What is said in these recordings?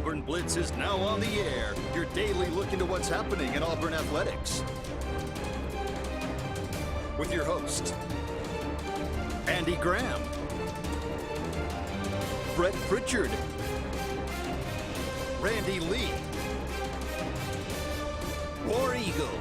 Auburn Blitz is now on the air, your daily look into what's happening in Auburn athletics. With your hosts, Andy Graham, Brett Pritchard, Randy Lee, War Eagle.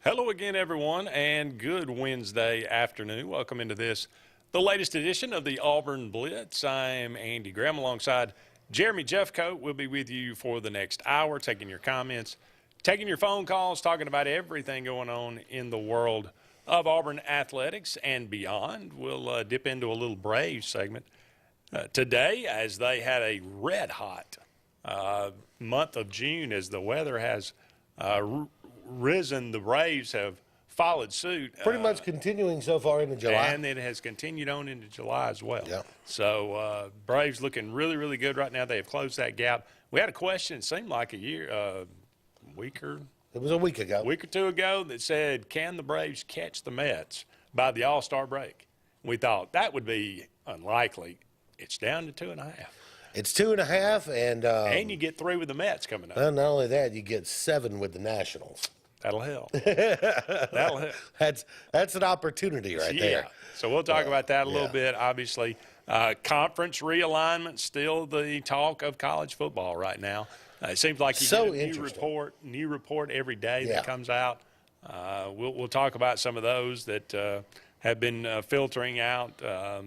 Hello again, everyone, and good Wednesday afternoon. Welcome into the latest edition of the Auburn Blitz. I'm Andy Graham alongside Jeremy Jeffcoat. We'll be with you for the next hour, taking your comments, taking your phone calls, talking about everything going on in the world of Auburn athletics and beyond. We'll dip into a little Braves segment today, as they had a red-hot month of June as the weather has risen. The Braves have followed suit. Pretty much continuing so far into July. And it has continued on into July as well. Yeah. So Braves looking really, really good right now. They have closed that gap. We had a question, it seemed like a week or two ago that said, can the Braves catch the Mets by the All-Star break? We thought that would be unlikely. It's down to 2.5. It's 2.5, and you get 3 with the Mets coming up. Well, not only that, you get 7 with the Nationals. That'll help. That'll help. That's an opportunity right there. So we'll talk about that a little bit. Obviously, conference realignment still the talk of college football right now. It seems like you get a new report every day that comes out. We'll talk about some of those that have been filtering out.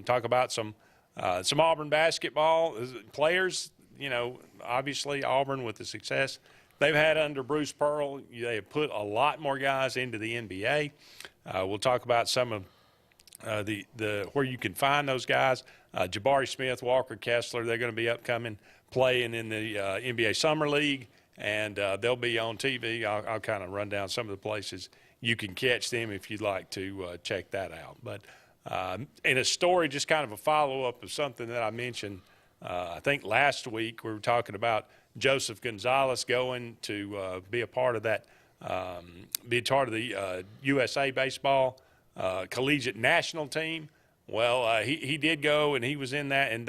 Talk about some Auburn basketball players. You know, obviously Auburn with the success they've had under Bruce Pearl, they have put a lot more guys into the NBA. We'll talk about some of the where you can find those guys. Jabari Smith, Walker Kessler, they're going to be upcoming playing in the NBA Summer League, and they'll be on TV. I'll kind of run down some of the places you can catch them if you'd like to check that out. But in a story, just kind of a follow-up of something that I mentioned, I think last week we were talking about Joseph Gonzalez going to be a part of that, be a part of the USA Baseball collegiate national team. Well, he did go, and he was in that, and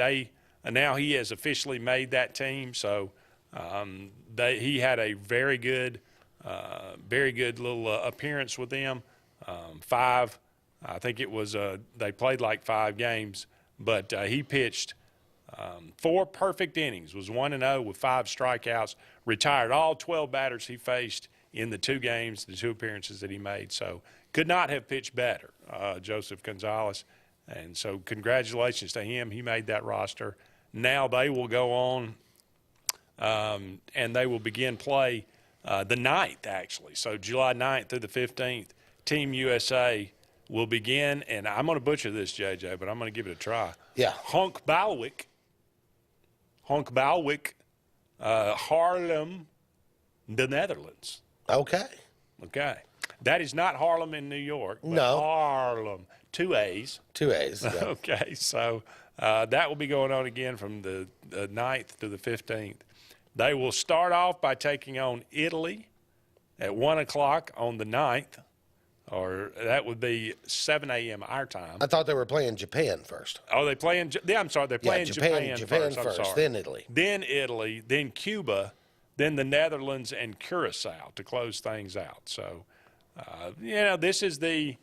now he has officially made that team. So he had a very good little appearance with them. I think it was they played like 5 games, but he pitched 4 perfect innings, was 1-0 with 5 strikeouts, retired all 12 batters he faced in the 2 games, the 2 appearances that he made. So could not have pitched better, Joseph Gonzalez. And so congratulations to him. He made that roster. Now they will go on and they will begin play the 9th, actually. So July 9th through the 15th, Team USA will begin. And I'm going to butcher this, JJ, but I'm going to give it a try. Yeah. Honkbalwick, Haarlem, the Netherlands. Okay. That is not Harlem in New York, but no. Haarlem. 2 A's. 2 A's. Yeah. Okay, so that will be going on again from the 9th to the 15th. They will start off by taking on Italy at 1 o'clock on the 9th, or that would be 7 a.m. our time. I thought they were playing Japan first. Oh, they're playing Japan first, then Italy. Then Italy, then Cuba, then the Netherlands and Curacao to close things out. So, this is the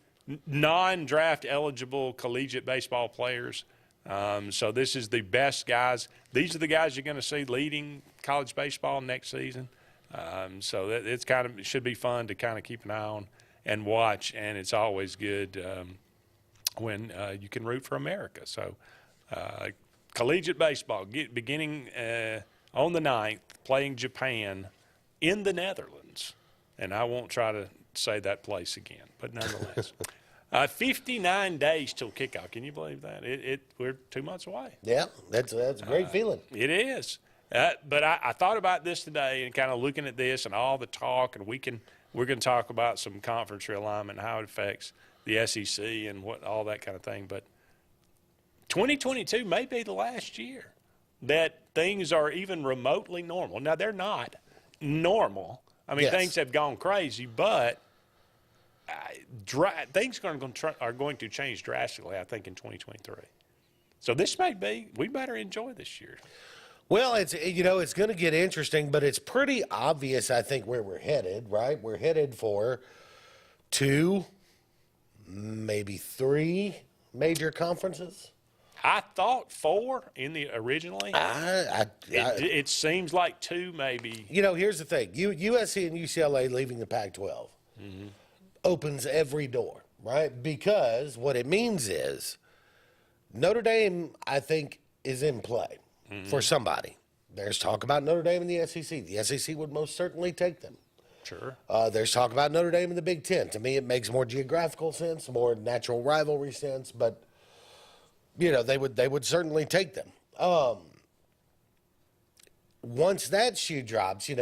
non-draft eligible collegiate baseball players. So this is the best guys. These are the guys you're going to see leading college baseball next season. So it should be fun to kind of keep an eye on and watch, and it's always good when you can root for America. So collegiate baseball beginning on the 9th, playing Japan in the Netherlands. And I won't try to say that place again, but nonetheless. 59 days till kickoff. Can you believe that? We're 2 months away. Yeah, that's a great feeling. It is. But I thought about this today and kind of looking at this and all the talk, and we're going to talk about some conference realignment and how it affects the SEC and all that kind of thing. But 2022 may be the last year that things are even remotely normal. Now, they're not normal. I mean, things have gone crazy, but things are going to change drastically, I think, in 2023. So this may be, we better enjoy this year. Well, it's going to get interesting, but it's pretty obvious, I think, where we're headed, right? We're headed for 2, maybe 3 major conferences. I thought 4 originally. It seems like 2 maybe. Here's the thing. USC and UCLA leaving the Pac-12 opens every door, right? Because what it means is Notre Dame, I think, is in play for somebody. There's talk about Notre Dame in the SEC. The SEC would most certainly take them. Sure. There's talk about Notre Dame in the Big Ten. To me, it makes more geographical sense, more natural rivalry sense, but they would certainly take them. Once that shoe drops, you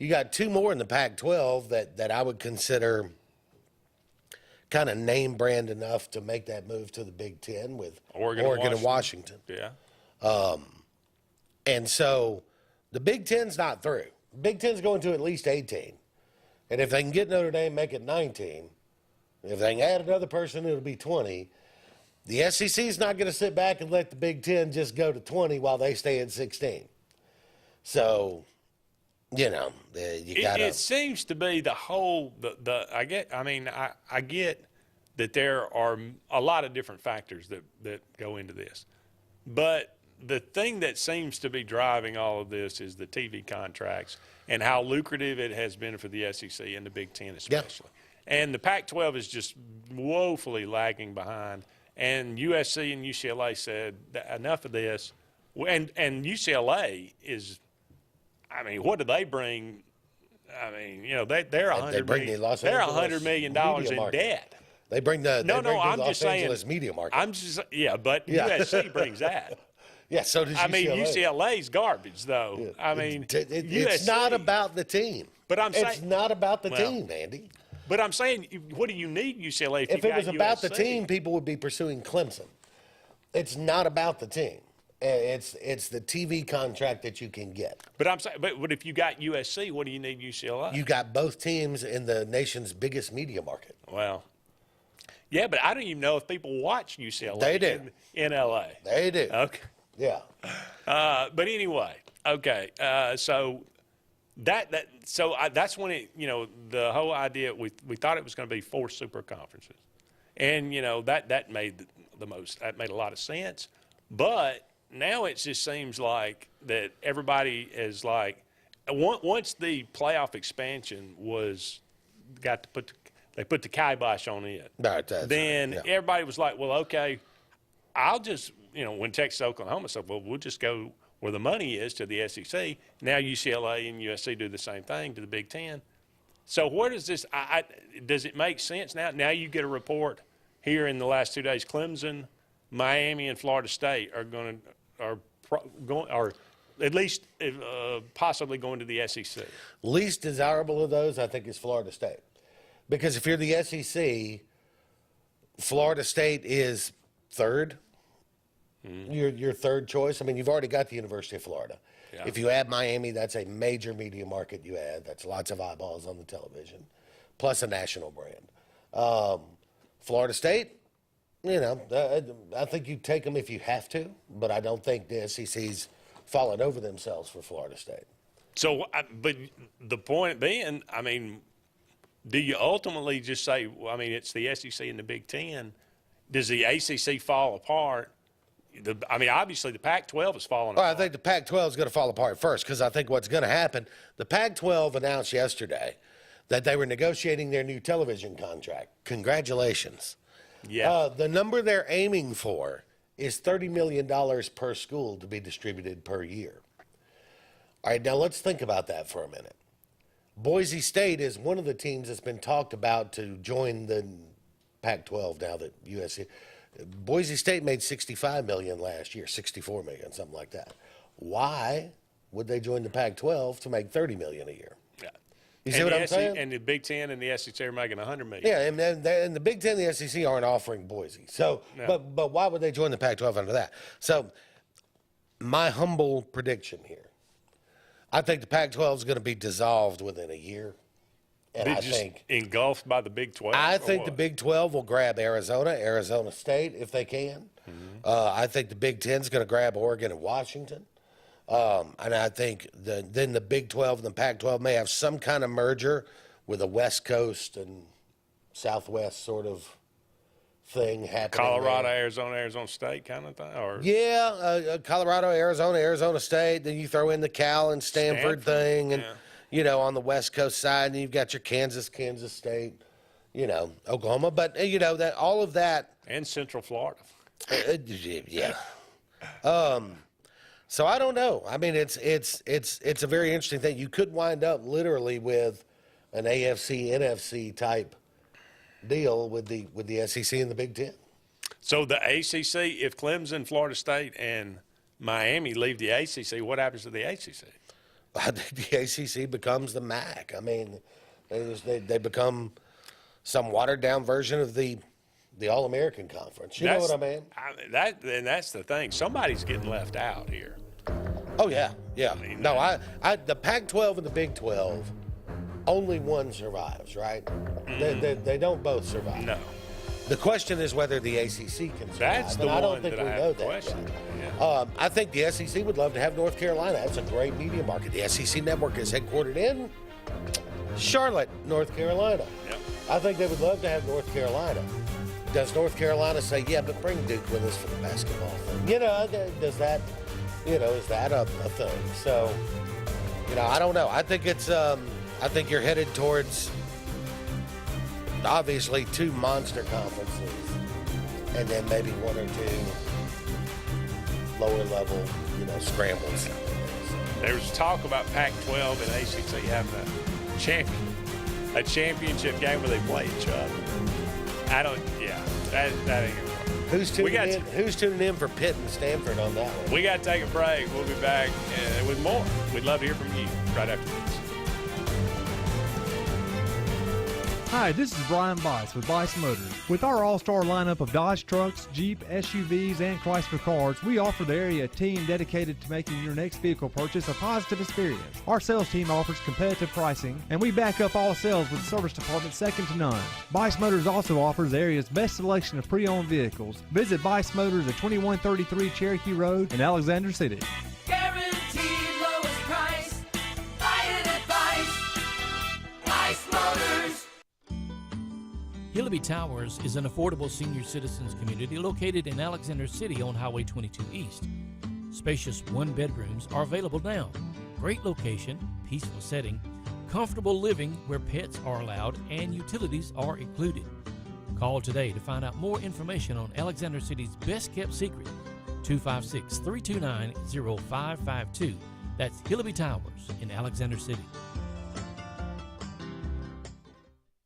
got 2 more in the Pac-12 that I would consider kind of name brand enough to make that move to the Big Ten with Oregon and Washington. Yeah. And so the Big Ten's not through. Big Ten's going to at least 18. And if they can get Notre Dame, make it 19. If they can add another person, it'll be 20. The SEC's not going to sit back and let the Big Ten just go to 20 while they stay at 16. So, you got to. It seems to be the whole, I get that there are a lot of different factors that go into this. But the thing that seems to be driving all of this is the TV contracts and how lucrative it has been for the SEC and the Big Ten especially. Yeah. And the Pac-12 is just woefully lagging behind. And USC and UCLA said, enough of this. And UCLA is, what do they bring? They're $100 million in debt. They bring the I'm Los just saying, Angeles media market. USC brings that. Yeah, so does UCLA. UCLA's garbage, though. Yeah. It's not about the team. But it's not about the team, Andy. But I'm saying, what do you need UCLA if it was about the team, people would be pursuing Clemson. It's not about the team. It's the TV contract that you can get. But I'm saying, but if you got USC, what do you need UCLA? You got both teams in the nation's biggest media market. Well, yeah, but I don't even know if people watch UCLA. They do. In LA. They do. Okay. Yeah. But anyway, okay. So that's when it, the whole idea, we thought it was going to be 4 super conferences. And, that made that made a lot of sense. But now it just seems like that everybody is like, once the playoff expansion they put the kibosh on it. Then everybody was like, well, okay, I'll just, when Texas, Oklahoma said, well, we'll just go where the money is to the SEC. Now UCLA and USC do the same thing to the Big Ten. So where does this? Does it make sense now? Now you get a report here in the last 2 days. Clemson, Miami, and Florida State are at least possibly going to the SEC. Least desirable of those, I think, is Florida State, because if you're the SEC, Florida State is third. Your third choice. You've already got the University of Florida. Yeah. If you add Miami, that's a major media market you add. That's lots of eyeballs on the television, plus a national brand. Florida State, I think you take them if you have to, but I don't think the SEC's fallen over themselves for Florida State. So, but the point being, do you ultimately just say, it's the SEC and the Big Ten? Does the ACC fall apart? Obviously the Pac-12 is falling apart. I think the Pac-12 is going to fall apart first, because I think what's going to happen, the Pac-12 announced yesterday that they were negotiating their new television contract. Congratulations. Yeah. The number they're aiming for is $30 million per school to be distributed per year. All right, now let's think about that for a minute. Boise State is one of the teams that's been talked about to join the Pac-12 now that USC. Boise State made $65 million last year, $64 million, something like that. Why would they join the Pac-12 to make $30 million a year? Yeah. You see what I'm saying? And the Big Ten and the SEC are making $100 million. Yeah, and the Big Ten and the SEC aren't offering Boise. So, no. But why would they join the Pac-12 under that? So, my humble prediction here, I think the Pac-12 is going to be dissolved within a year, And I think engulfed by the Big 12. I think the Big 12 will grab Arizona State if they can. I think the Big 10 is going to grab Oregon and Washington. And I think then the Big 12 and the Pac-12 may have some kind of merger with a West Coast and Southwest sort of thing happening. Colorado, Arizona State kind of thing? Or Colorado, Arizona State. Then you throw in the Cal and Stanford thing. And, on the West Coast side, and you've got your Kansas State, Oklahoma. But, that all of that. And Central Florida. Yeah. So I don't know. I mean, it's a very interesting thing. You could wind up literally with an AFC, NFC type deal with the SEC and the Big Ten. So the ACC, if Clemson, Florida State, and Miami leave the ACC, what happens to the ACC? I think the ACC becomes the MAC. I mean, they become some watered down version of the All-American Conference. You know what I mean? And that's the thing. Somebody's getting left out here. Oh yeah. I mean, the Pac-12 and the Big 12, only one survives, right? They don't both survive. No. The question is whether the ACC can survive. That's the I don't one think that we I know have that question. yet. Yeah. I think the SEC would love to have North Carolina. That's a great media market. The SEC network is headquartered in Charlotte, North Carolina. Yep. I think they would love to have North Carolina. Does North Carolina say, yeah, but bring Duke with us for the basketball thing? Does that, is that a thing? So, I don't know. I think I think you're headed towards obviously two monster conferences and then maybe one or two lower level, scrambles. There's talk about Pac-12 and ACC having a championship game where they play each other. That ain't gonna work. Who's tuning in for Pitt and Stanford on that one? We got to take a break. We'll be back with more. We'd love to hear from you right after this. Hi, this is Brian Bice with Bice Motors. With our all-star lineup of Dodge trucks, Jeep, SUVs, and Chrysler cars, we offer the area team dedicated to making your next vehicle purchase a positive experience. Our sales team offers competitive pricing, and we back up all sales with a service department second to none. Bice Motors also offers the area's best selection of pre-owned vehicles. Visit Bice Motors at 2133 Cherokee Road in Alexander City. Guaranteed lowest price. Buy it at Bice Motors. Hilleby Towers is an affordable senior citizens community located in Alexander City on Highway 22 East. Spacious one-bedrooms are available now. Great location, peaceful setting, comfortable living where pets are allowed and utilities are included. Call today to find out more information on Alexander City's best-kept secret, 256-329-0552. That's Hilleby Towers in Alexander City.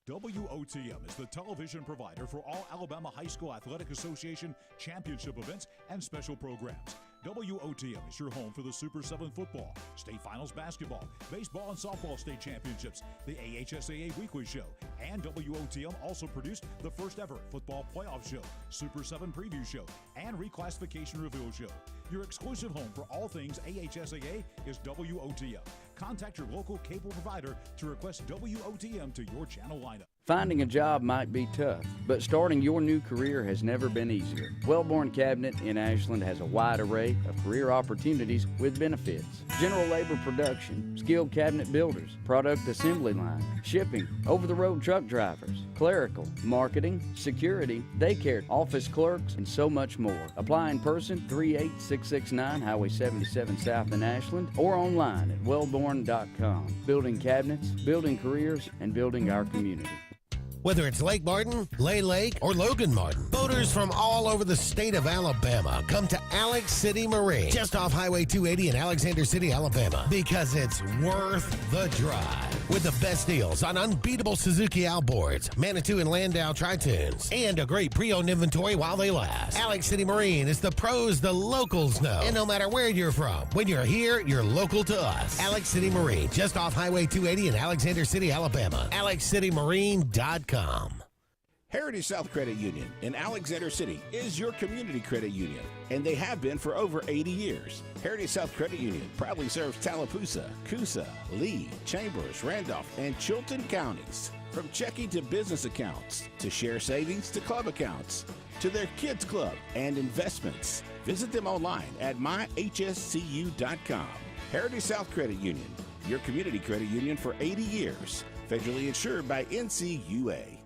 WOTM is the television provider for all Alabama High School Athletic Association championship events and special programs. WOTM is your home for the Super 7 football, state finals basketball, baseball and softball state championships, the AHSAA weekly show, and WOTM also produced the first ever football playoff show, Super 7 preview show, and reclassification reveal show. Your exclusive home for all things AHSAA is WOTM. Contact your local cable provider to request WOTM to your channel lineup. Finding a job might be tough, but starting your new career has never been easier. Wellborn Cabinet in Ashland has a wide array of career opportunities with benefits. General labor production, skilled cabinet builders, product assembly line, shipping, over-the-road truck drivers, clerical, marketing, security, daycare, office clerks, and so much more. Apply in person, 38669 Highway 77 South in Ashland, or online at wellborn.com. Building cabinets, building careers, and building our community. Whether it's Lake Martin, Lay Lake, or Logan Martin, boaters from all over the state of Alabama come to Alex City Marine, just off Highway 280 in Alexander City, Alabama, because it's worth the drive. With the best deals on unbeatable Suzuki outboards, Manitou and Landau Tritoons, and a great pre-owned inventory while they last. Alex City Marine is the pros the locals know. And no matter where you're from, when you're here, you're local to us. Alex City Marine, just off Highway 280 in Alexander City, Alabama. AlexCityMarine.com. Heritage South Credit Union in Alexander City is your community credit union, and they have been for over 80 years. Heritage South Credit Union proudly serves Tallapoosa, Coosa, Lee, Chambers, Randolph, and Chilton counties. From checking to business accounts, to share savings to club accounts, to their kids club and investments. Visit them online at myhscu.com. Heritage South Credit Union, your community credit union for 80 years. Federally insured by NCUA.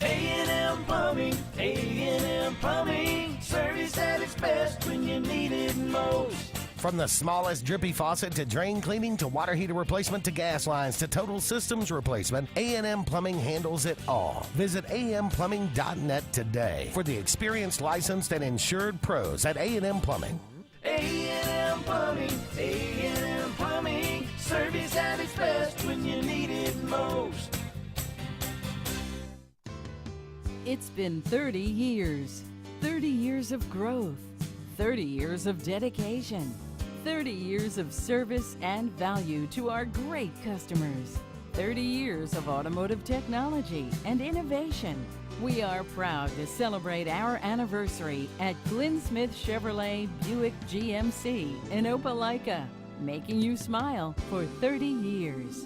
A&M Plumbing, A&M Plumbing, service at its best when you need it most. From the smallest drippy faucet to drain cleaning to water heater replacement to gas lines to total systems replacement, A&M Plumbing handles it all. Visit amplumbing.net today for the experienced, licensed, and insured pros at A&M Plumbing. A&M Plumbing, A&M Plumbing, service at its best when you need it most. It's been 30 years. 30 years of growth. 30 years of dedication. 30 years of service and value to our great customers. 30 years of automotive technology and innovation. We are proud to celebrate our anniversary at Glenn Smith Chevrolet Buick GMC in Opelika, making you smile for 30 years.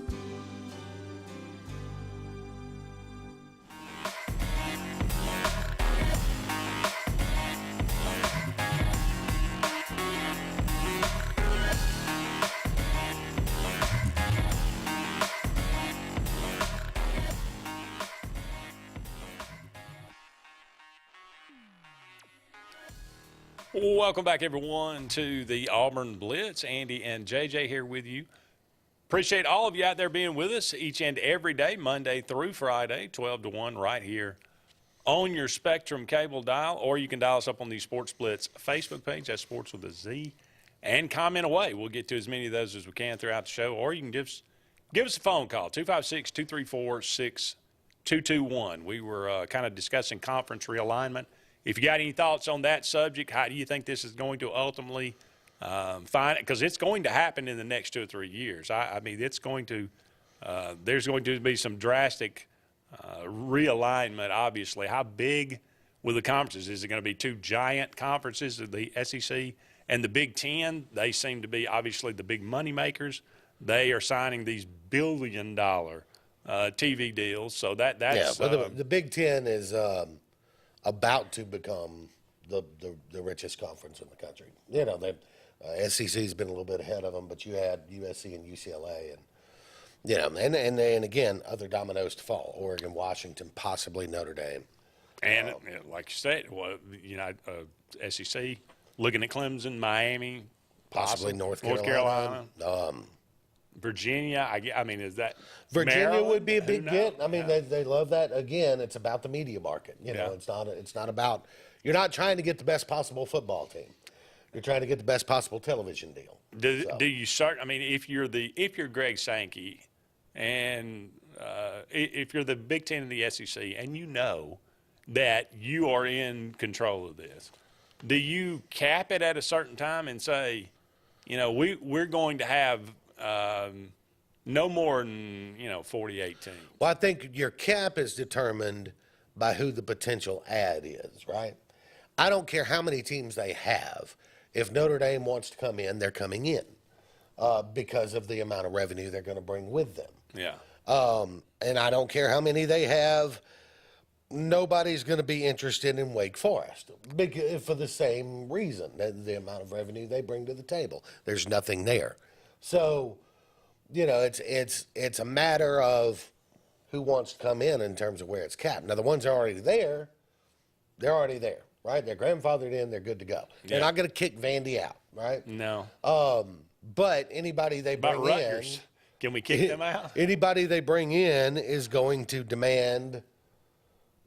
Welcome back, everyone, to the Auburn Blitz. Andy and JJ here with you. Appreciate all of you out there being with us each and every day, Monday through Friday, 12 to 1, right here on your Spectrum cable dial, or you can dial us up on the Sports Blitz Facebook page. That's Sports with a Z, and comment away. We'll get to as many of those as we can throughout the show, or you can give us a phone call, 256-234-6221. We were kind of discussing conference realignment. If you got any thoughts on that subject, how do you think this is going to ultimately find it? Because it's going to happen in the next 2 or 3 years. I mean, it's going to there's going to be some drastic realignment, obviously. How big will the conferences? Is it going to be 2 giant conferences, the SEC and the Big Ten? They seem to be, obviously, the big money makers. They are signing these billion-dollar TV deals. So that's yeah. Well, the Big Ten is about to become the richest conference in the country. You know, SEC's been a little bit ahead of them, but you had USC and UCLA, and you know, and again, other dominoes to fall: Oregon, Washington, possibly Notre Dame. And like you said, well, you know, SEC looking at Clemson, Miami, possibly North Carolina. Virginia, I mean, is that Virginia Maryland? Would be a big get. I mean, they love that. Again, it's about the media market. You know, it's not about, you're not trying to get the best possible football team. You're trying to get the best possible television deal. Do you start? I mean, if you're Greg Sankey, and if you're the Big Ten and the SEC, and you know that you are in control of this, do you cap it at a certain time and say, you know, we're going to have no more than 48 teams? Well, I think your cap is determined by who the potential ad is, right? I don't care how many teams they have. If Notre Dame wants to come in, they're coming in because of the amount of revenue they're going to bring with them. Yeah. And I don't care how many they have. Nobody's going to be interested in Wake Forest for the same reason, the amount of revenue they bring to the table. There's nothing there. So, you know, it's a matter of who wants to come in terms of where it's capped. Now, the ones that are already there, they're already there, right? They're grandfathered in, they're good to go. Yeah. They're not going to kick Vandy out, right? No. But anybody they bring Rutgers. in. Can we kick them out? Anybody they bring in is going to demand,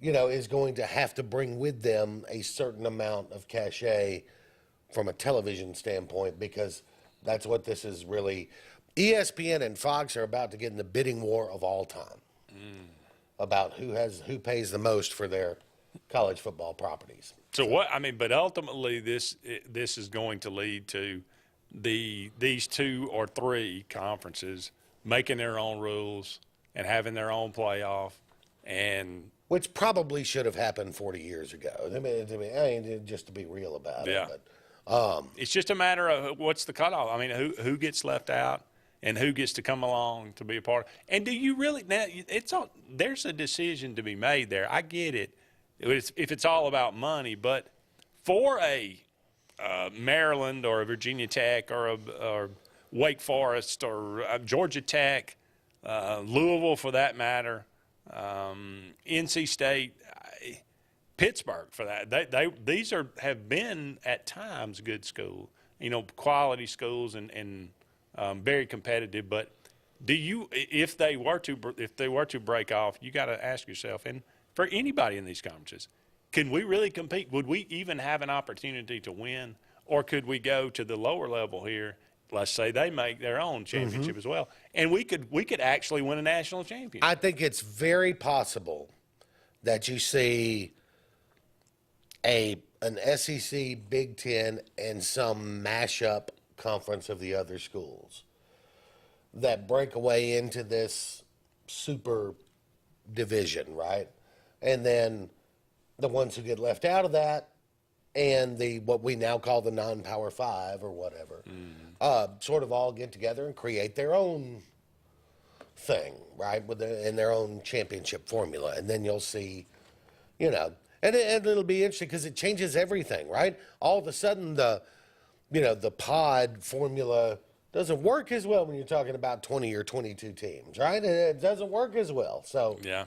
is going to have to bring with them a certain amount of cachet from a television standpoint, because that's what this is really. ESPN and Fox are about to get in the bidding war of all time about who pays the most for their college football properties. So but ultimately this is going to lead to these 2 or 3 conferences making their own rules and having their own playoff, and which probably should have happened 40 years ago. I mean, just to be real about it. But, it's just a matter of what's the cutoff. I mean, who gets left out and who gets to come along to be a part. And do you really now? There's a decision to be made there. I get it if it's all about money, but for a Maryland or a Virginia Tech or Wake Forest or Georgia Tech, Louisville for that matter, NC State, Pittsburgh for that. These have been at times good schools, quality schools and very competitive. But if they were to break off, you got to ask yourself, and for anybody in these conferences, can we really compete? Would we even have an opportunity to win, or could we go to the lower level here? Let's say they make their own championship as well, and we could actually win a national championship. I think it's very possible that you see an SEC, Big Ten, and some mashup conference of the other schools that break away into this super division, right? And then the ones who get left out of that and what we now call the non-Power Five or whatever, sort of all get together and create their own thing, right, in their own championship formula. And then you'll see, and it'll be interesting because it changes everything, right? All of a sudden the pod formula doesn't work as well when you're talking about 20 or 22 teams, right? It doesn't work as well. So yeah.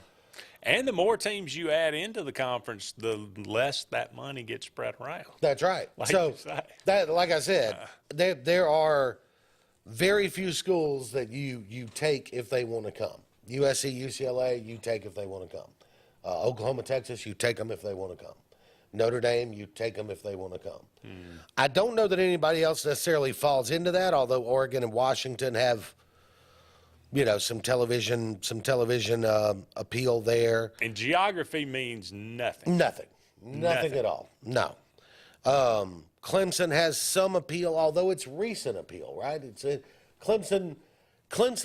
And the more teams you add into the conference, the less that money gets spread around. That's right. Like I said, there are very few schools that you take if they want to come. USC, UCLA, you take if they want to come. Oklahoma, Texas, you take them if they want to come. Notre Dame, you take them if they want to come. I don't know that anybody else necessarily falls into that, although Oregon and Washington have some television appeal there. And geography means nothing. Nothing at all. No. Clemson has some appeal, although it's recent appeal, right? Clemson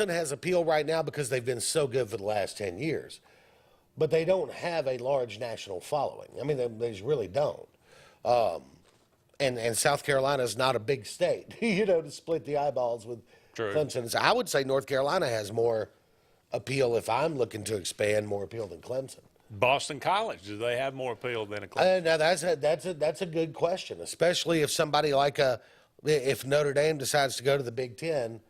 has appeal right now because they've been so good for the last 10 years. But they don't have a large national following. I mean, they just really don't. And South Carolina is not a big state, to split the eyeballs with Clemson. I would say North Carolina has more appeal if I'm looking to expand, more appeal than Clemson. Boston College, do they have more appeal than a Clemson? Now that's a good question, especially if somebody if Notre Dame decides to go to the Big Ten,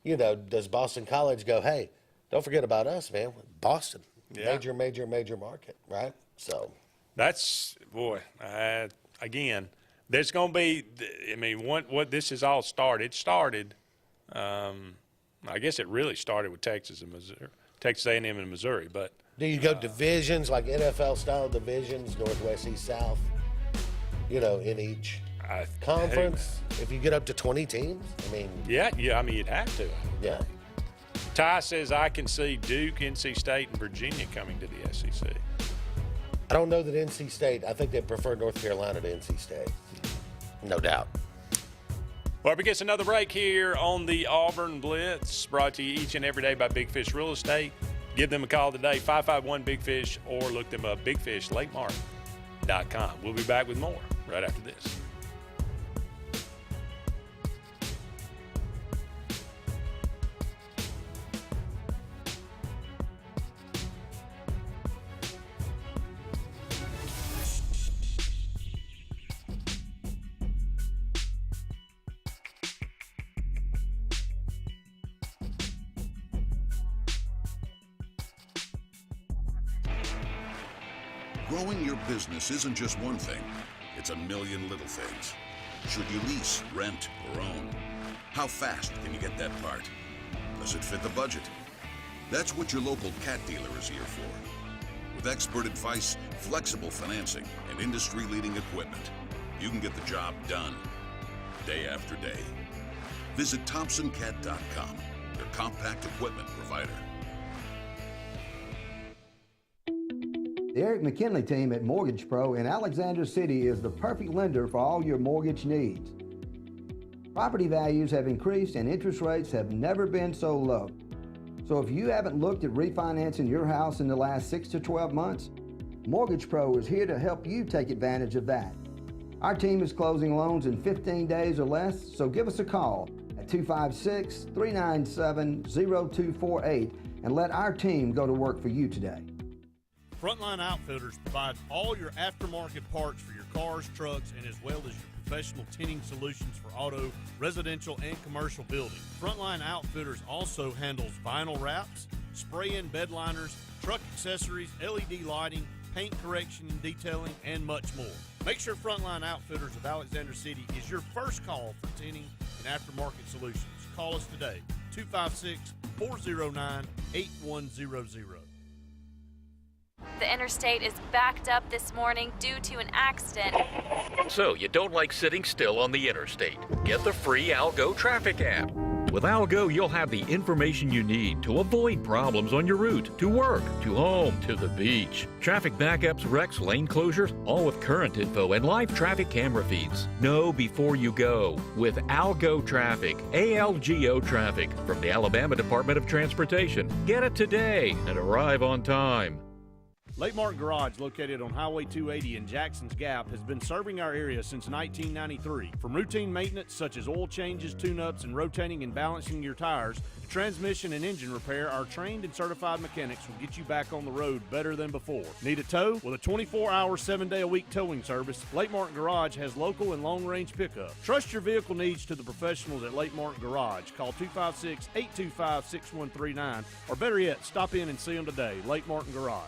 does Boston College go, hey, don't forget about us, man, Boston, major market, right? So that's again. There's going to be, what this has all started. It started. I guess it really started with Texas A&M and Missouri. But do you go divisions like NFL-style divisions, Northwest, East, South? In each conference. If you get up to 20 teams, yeah. You'd have to. Yeah. Ty says I can see Duke, NC State, and Virginia coming to the SEC. I don't know that NC State. I think they prefer North Carolina to NC State. No doubt. Well, we get another break here on the Auburn Blitz, brought to you each and every day by Big Fish Real Estate. Give them a call today, 551-BIG-FISH, or look them up, bigfishlakemark.com. We'll be back with more right after this. Growing your business isn't just one thing, it's a million little things. Should you lease, rent, or own? How fast can you get that part? Does it fit the budget? That's what your local cat dealer is here for. With expert advice, flexible financing, and industry-leading equipment, you can get the job done, day after day. Visit ThompsonCat.com, your compact equipment provider. The Eric McKinley team at Mortgage Pro in Alexander City is the perfect lender for all your mortgage needs. Property values have increased and interest rates have never been so low. So if you haven't looked at refinancing your house in the last 6 to 12 months, Mortgage Pro is here to help you take advantage of that. Our team is closing loans in 15 days or less, so give us a call at 256-397-0248 and let our team go to work for you today. Frontline Outfitters provides all your aftermarket parts for your cars, trucks, and as well as your professional tinting solutions for auto, residential, and commercial buildings. Frontline Outfitters also handles vinyl wraps, spray-in bed liners, truck accessories, LED lighting, paint correction and detailing, and much more. Make sure Frontline Outfitters of Alexander City is your first call for tinting and aftermarket solutions. Call us today, 256-409-8100. The interstate is backed up this morning due to an accident. So you don't like sitting still on the interstate? Get the free Algo traffic app. With Algo, you'll have the information you need to avoid problems on your route, to work, to home, to the beach. Traffic backups, wrecks, lane closures, all with current info and live traffic camera feeds. Know before you go with Algo Traffic, ALGO Traffic from the Alabama Department of Transportation. Get it today and arrive on time. Lake Martin Garage, located on Highway 280 in Jackson's Gap, has been serving our area since 1993. From routine maintenance such as oil changes, tune-ups, and rotating and balancing your tires, to transmission and engine repair, our trained and certified mechanics will get you back on the road better than before. Need a tow? With a 24-hour, 7-day-a-week towing service, Lake Martin Garage has local and long-range pickup. Trust your vehicle needs to the professionals at Lake Martin Garage. Call 256-825-6139, or better yet, stop in and see them today. Lake Martin Garage.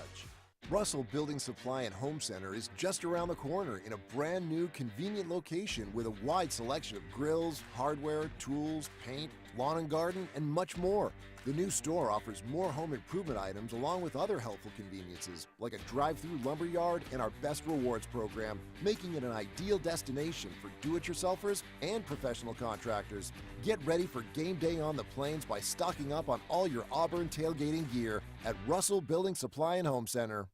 Russell Building Supply and Home Center is just around the corner in a brand new convenient location with a wide selection of grills, hardware, tools, paint, lawn and garden, and much more. The new store offers more home improvement items along with other helpful conveniences like a drive-through lumber yard and our Best Rewards program, making it an ideal destination for do-it-yourselfers and professional contractors. Get ready for game day on the plains by stocking up on all your Auburn tailgating gear at Russell Building Supply and Home Center.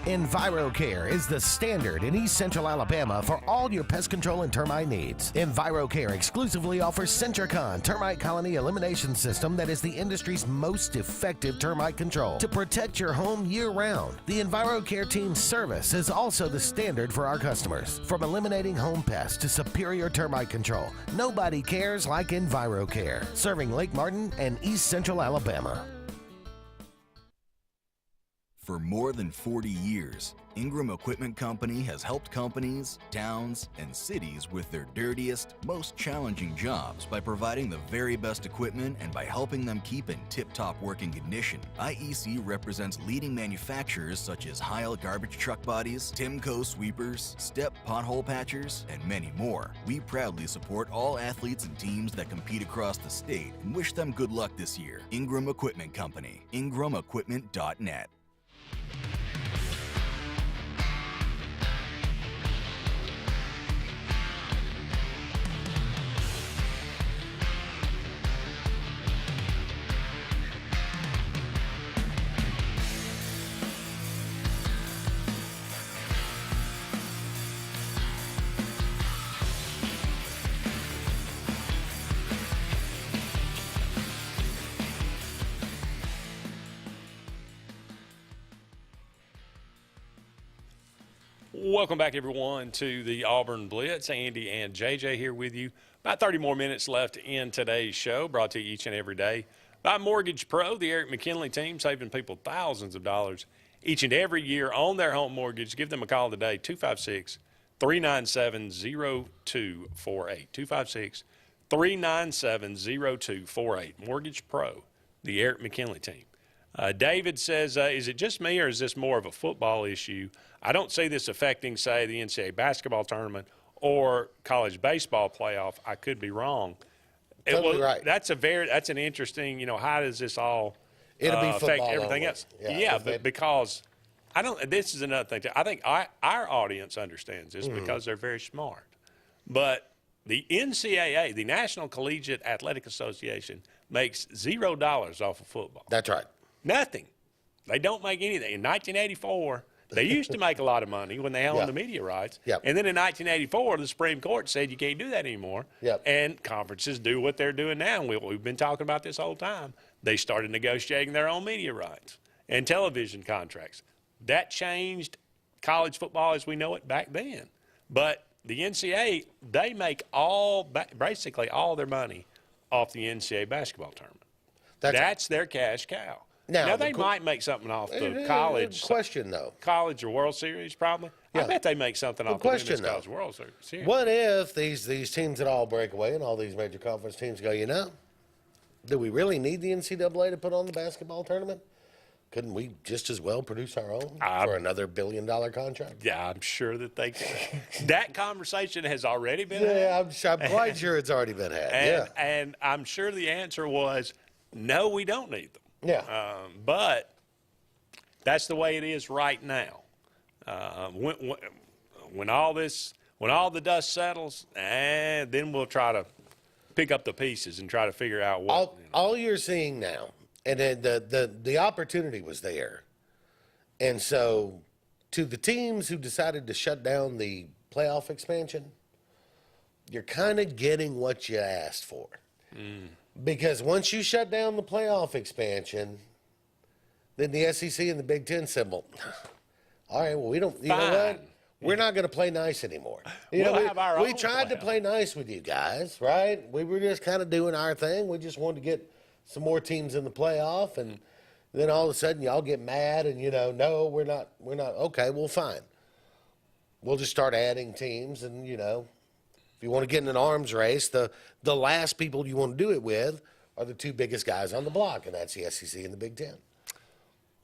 EnviroCare is the standard in East Central Alabama for all your pest control and termite needs. EnviroCare exclusively offers Centricon termite colony elimination system that is the industry's most effective termite control to protect your home year-round. The EnviroCare team's service is also the standard for our customers. From eliminating home pests to superior termite control, nobody cares like EnviroCare, serving Lake Martin and East Central Alabama. For more than 40 years, Ingram Equipment Company has helped companies, towns, and cities with their dirtiest, most challenging jobs by providing the very best equipment and by helping them keep in tip-top working condition. IEC represents leading manufacturers such as Heil garbage truck bodies, Timco sweepers, Step pothole patchers, and many more. We proudly support all athletes and teams that compete across the state and wish them good luck this year. Ingram Equipment Company, ingramequipment.net. Welcome back, everyone, to the Auburn Blitz. Andy and JJ here with you. About 30 more minutes left in today's show, brought to you each and every day by Mortgage Pro, the Eric McKinley team, saving people thousands of dollars each and every year on their home mortgage. Give them a call today, 256-397-0248. 256-397-0248. Mortgage Pro, the Eric McKinley team. David says, is it just me or is this more of a football issue? I don't see this affecting, say, the NCAA basketball tournament or college baseball playoff. I could be wrong. Totally right. That's an interesting, how does this all affect everything else? Yeah, but because this is another thing. I think our audience understands this because they're very smart. But the NCAA, the National Collegiate Athletic Association, makes $0 off of football. That's right. Nothing. They don't make anything. In 1984, they used to make a lot of money when they owned the media rights. Yep. And then in 1984, the Supreme Court said you can't do that anymore. Yep. And conferences do what they're doing now. And we've been talking about this whole time. They started negotiating their own media rights and television contracts. that changed college football as we know it back then. But the NCAA, they make basically all their money off the NCAA basketball tournament. That's their cash cow. Now they might make something off the college. Question, though. College or World Series, probably. Yeah. I bet they make something off the Women's College World Series. What if these teams that all break away and all these major conference teams go, do we really need the NCAA to put on the basketball tournament? Couldn't we just as well produce our own for another $1 billion contract? Yeah, I'm sure that they could. That conversation has already been had. Yeah, I'm quite sure it's already been had. And I'm sure the answer was, no, we don't need them. Yeah. But that's the way it is right now. When all the dust settles, then we'll try to pick up the pieces and try to figure out what. All you're seeing now. And then the opportunity was there. And so to the teams who decided to shut down the playoff expansion, you're kind of getting what you asked for. Because once you shut down the playoff expansion, then the SEC and the Big Ten said, well, all right, well, we don't, you know what? We're not going to play nice anymore. We tried to play nice with you guys, right? We were just kind of doing our thing. We just wanted to get some more teams in the playoff, and then all of a sudden y'all get mad and, no, we're not. Okay, well, fine. We'll just start adding teams, and, if you want to get in an arms race, the last people you want to do it with are the two biggest guys on the block, and that's the SEC and the Big Ten.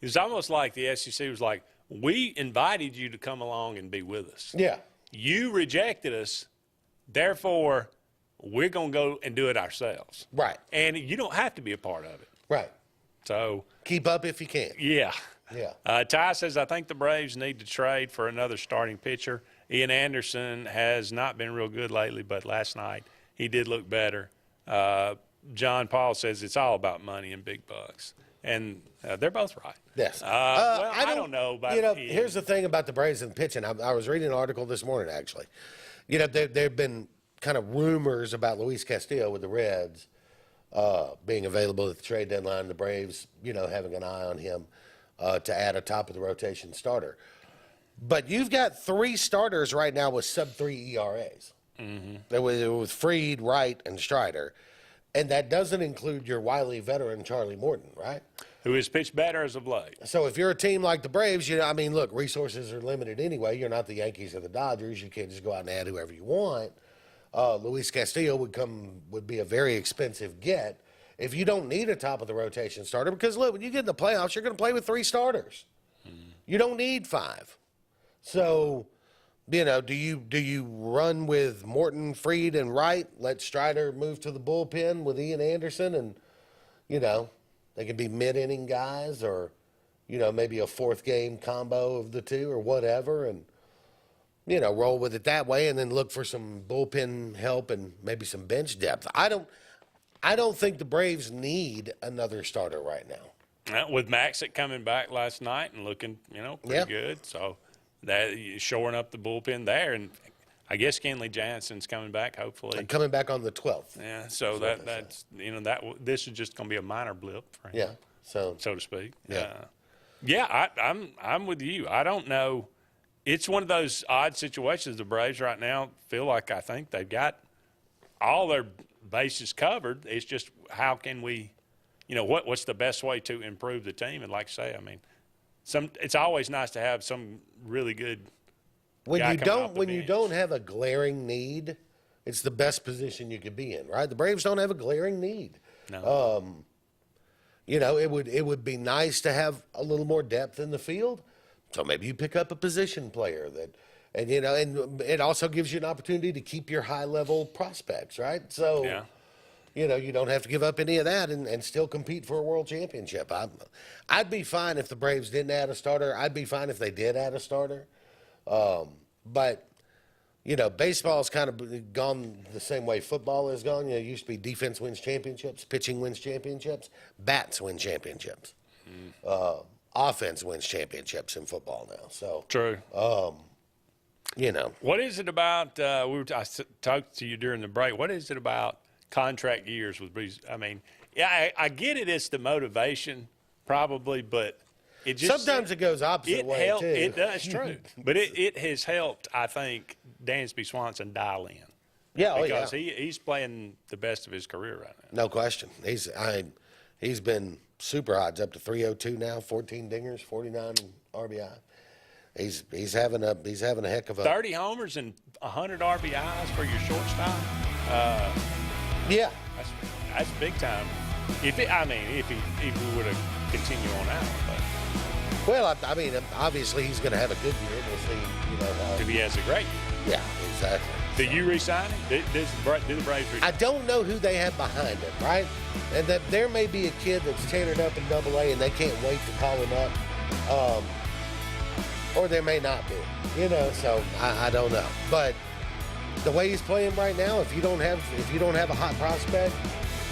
It's almost like the SEC was like, we invited you to come along and be with us. Yeah. You rejected us, therefore we're going to go and do it ourselves. Right. And you don't have to be a part of it. Right. So keep up if you can. Yeah. Yeah. Ty says, I think the Braves need to trade for another starting pitcher. Ian Anderson has not been real good lately, but last night he did look better. John Paul says it's all about money and big bucks. And they're both right. Yes. Well, I don't know about here's the thing about the Braves and pitching. I was reading an article this morning, actually. There have been kind of rumors about Luis Castillo with the Reds being available at the trade deadline. The Braves, having an eye on him to add a top-of-the-rotation starter. But you've got 3 starters right now with sub-3 ERAs. Mm-hmm. It was Fried, Wright, and Strider. And that doesn't include your wily veteran, Charlie Morton, right? Who has pitched better as of late. So if you're a team like the Braves, look, resources are limited anyway. You're not the Yankees or the Dodgers. You can't just go out and add whoever you want. Luis Castillo would be a very expensive get if you don't need a top-of-the-rotation starter. Because, look, when you get in the playoffs, you're going to play with 3 starters. You don't need 5. So, do you run with Morton, Fried, and Wright, let Strider move to the bullpen with Ian Anderson, and, they can be mid-inning guys, or, maybe a 4th-game combo of the 2 or whatever, and, roll with it that way, and then look for some bullpen help and maybe some bench depth. I don't think the Braves need another starter right now. With Maxick coming back last night and looking, pretty good, so that shoring up the bullpen there, and I guess Kenley Jansen's coming back, hopefully. And coming back on the 12th. Yeah, so that's this is just going to be a minor blip for him. Yeah, so to speak. Yeah, I'm with you. I don't know. It's one of those odd situations. The Braves right now feel like I think they've got all their bases covered. It's just how can we, what's the best way to improve the team? And like I say, it's always nice to have some really good. When you don't have a glaring need, it's the best position you could be in, right? The Braves don't have a glaring need. No. It would be nice to have a little more depth in the field. So maybe you pick up a position player and it also gives you an opportunity to keep your high level prospects, right? So, yeah. You don't have to give up any of that and still compete for a world championship. I'd be fine if the Braves didn't add a starter. I'd be fine if they did add a starter. But baseball's kind of gone the same way football has gone. It used to be defense wins championships, pitching wins championships, bats win championships. Offense wins championships in football now. So true. What is it about? I talked to you during the break. What is it about contract years with Breeze? I get it. It's the motivation, probably, but Sometimes it goes opposite way, too. It does, true. But it has helped, I think, Dansby Swanson dial in. Yeah, because he's playing the best of his career right now. No question. He's been super hot. It's up to 302 now, 14 dingers, 49 RBI. He's having a heck of a 30 homers and 100 RBIs for your shortstop. Yeah, that's big time. If he would have continued on out, but. Well, I mean, obviously he's going to have a good year. We'll see, if he has a great year. Yeah, exactly. Do you re-sign him? Do the Braves re-sign him? I don't know who they have behind him, right? And that there may be a kid that's tearing up in AA and they can't wait to call him up. Or there may not be, so I don't know. But the way he's playing right now, if you don't have a hot prospect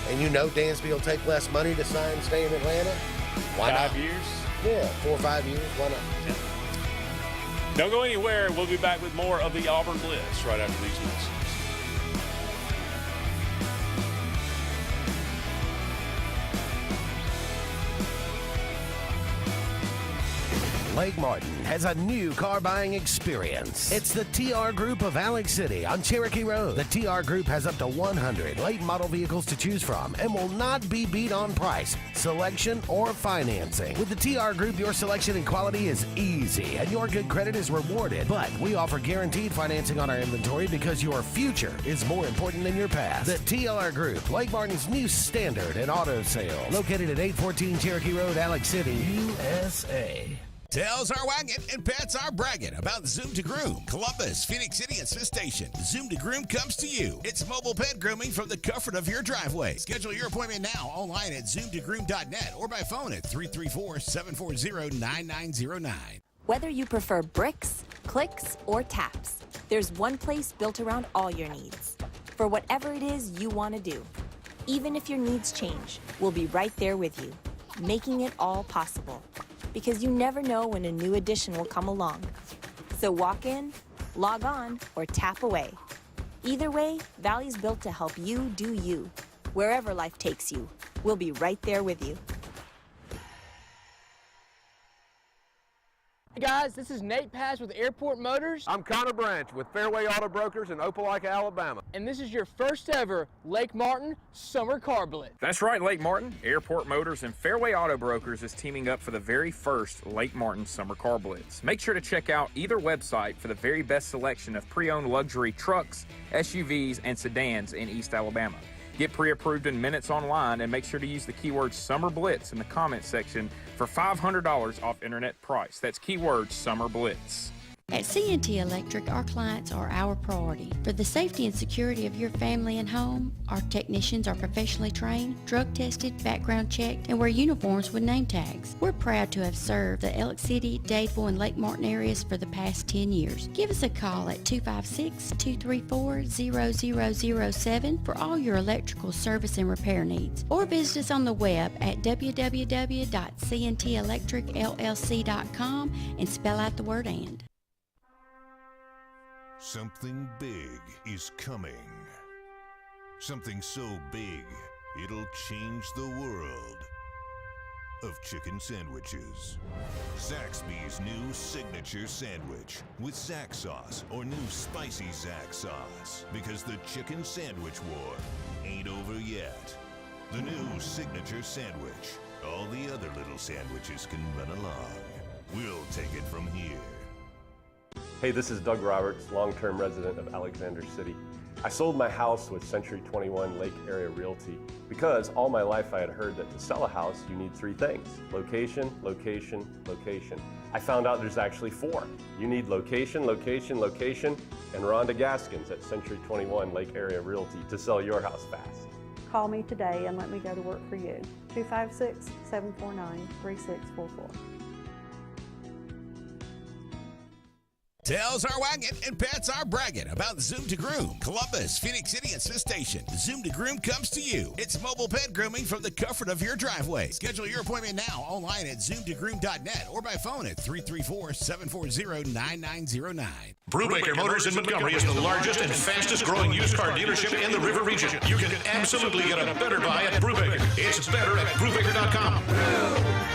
and Dansby will take less money to sign, stay in Atlanta, why not? 5 years? Yeah, 4 or 5 years, why not? Yeah. Don't go anywhere. We'll be back with more of the Auburn Blitz right after these messages. Lake Martin has a new car buying experience. It's the TR Group of Alex City on Cherokee Road. The TR Group has up to 100 late model vehicles to choose from and will not be beat on price, selection, or financing. With the TR Group, your selection and quality is easy and your good credit is rewarded. But we offer guaranteed financing on our inventory because your future is more important than your past. The TR Group, Lake Martin's new standard in auto sales. Located at 814 Cherokee Road, Alex City, USA. Tails are wagging and pets are bragging about Zoom to Groom. Columbus, Phoenix City, and Smith Station. Zoom to Groom comes to you. It's mobile pet grooming from the comfort of your driveway. Schedule your appointment now online at zoomtogroom.net or by phone at 334-740-9909. Whether you prefer bricks, clicks, or taps, there's one place built around all your needs. For whatever it is you want to do. Even if your needs change, we'll be right there with you, making it all possible. Because you never know when a new addition will come along. So walk in, log on, or tap away. Either way, Valley's built to help you do you. Wherever life takes you, we'll be right there with you. Hey guys, this is Nate Paz with Airport Motors. I'm Connor Branch with Fairway Auto Brokers in Opelika, Alabama. And this is your first ever Lake Martin Summer Car Blitz. That's right, Lake Martin. Airport Motors and Fairway Auto Brokers is teaming up for the very first Lake Martin Summer Car Blitz. Make sure to check out either website for the very best selection of pre-owned luxury trucks, SUVs, and sedans in East Alabama. Get pre-approved in minutes online and make sure to use the keyword Summer Blitz in the comments section for $500 off internet price. That's keyword Summer Blitz. At C&T Electric, our clients are our priority. For the safety and security of your family and home, our technicians are professionally trained, drug tested, background checked, and wear uniforms with name tags. We're proud to have served the Elk City, Dadeville, and Lake Martin areas for the past 10 years. Give us a call at 256-234-0007 for all your electrical service and repair needs. Or visit us on the web at www.cntelectricllc.com and spell out the word "and." Something big is coming. Something so big, it'll change the world of chicken sandwiches. Zaxby's new signature sandwich with Zax sauce or new spicy Zax sauce. Because the chicken sandwich war ain't over yet. The new signature sandwich. All the other little sandwiches can run along. We'll take it from here. Hey, this is Doug Roberts, long-term resident of Alexander City. I sold my house with Century 21 Lake Area Realty because all my life I had heard that to sell a house, you need 3 things: location, location, location. I found out there's actually 4. You need location, location, location, and Rhonda Gaskins at Century 21 Lake Area Realty to sell your house fast. Call me today and let me go to work for you. 256-749-3644. Tails are wagging and pets are bragging about Zoom to Groom. Columbus, Phoenix City, and Smith Station. Zoom to Groom comes to you. It's mobile pet grooming from the comfort of your driveway. Schedule your appointment now online at zoomtogroom.net or by phone at 334-740-9909. Brubaker Motors in Montgomery is the largest and fastest growing used car dealership in the River Region. You can absolutely get a better buy at Brubaker. It's better at Brubaker.com.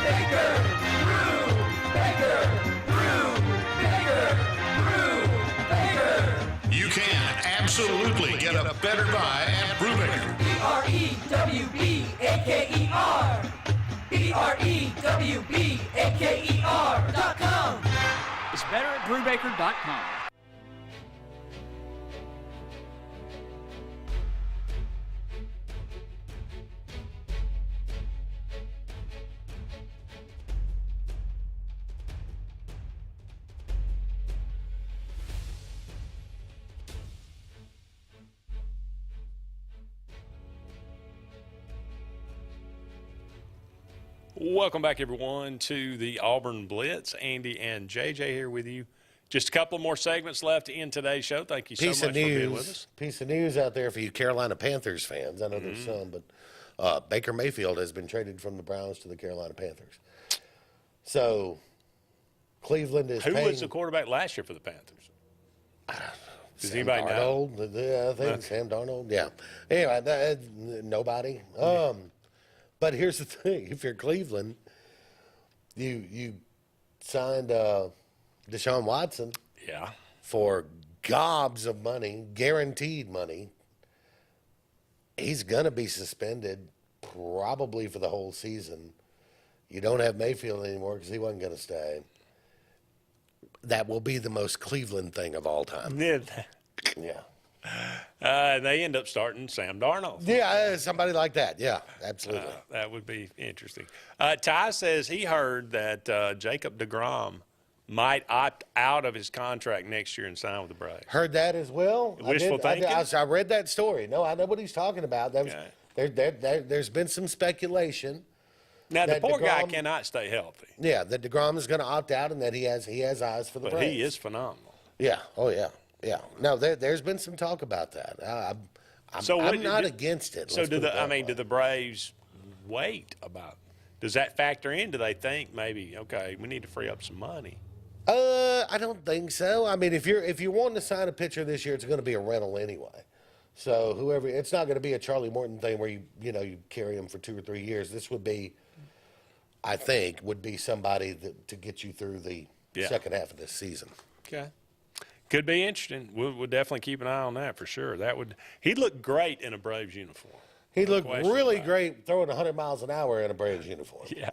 Brubaker. You can absolutely get a better buy at Brubaker. BREWBAKER. BREWBAKER.com. It's better at Brubaker.com. Welcome back, everyone, to the Auburn Blitz. Andy and JJ here with you. Just a couple more segments left in today's show. Thank you so much for being with us. Piece of news out there for you Carolina Panthers fans. I know there's some, but Baker Mayfield has been traded from the Browns to the Carolina Panthers. So Cleveland is Who paying, was the quarterback last year for the Panthers? Does Sam anybody know? Darnold. Yeah, I think Sam Darnold. Yeah. Anyway, nobody. But here's the thing: if you're Cleveland, you signed Deshaun Watson, for gobs of money, guaranteed money. He's gonna be suspended probably for the whole season. You don't have Mayfield anymore because he wasn't gonna stay. That will be the most Cleveland thing of all time. Yeah. They end up starting Sam Darnold. Yeah, somebody like that. Yeah, absolutely. That would be interesting. Ty says he heard that Jacob DeGrom might opt out of his contract next year and sign with the Braves. Heard that as well. Wishful thinking? I read that story. No, I know what he's talking about. That was, there's been some speculation. Now, the poor guy cannot stay healthy. Yeah, that DeGrom is going to opt out and that he has eyes for the Braves. But he is phenomenal. Yeah. Oh, yeah. Yeah. No, there's been some talk about that. I'm not against it. So do the Braves wait about? Does that factor in? Do they think maybe we need to free up some money? I don't think so. I mean, if you're wanting to sign a pitcher this year, it's going to be a rental anyway. So it's not going to be a Charlie Morton thing where you carry him for 2 or 3 years. This would be, I think, somebody to get you through the second half of this season. Okay. Could be interesting. We'll definitely keep an eye on that for sure. He'd look great in a Braves uniform. He looked really great throwing 100 miles an hour in a Braves uniform. Yeah.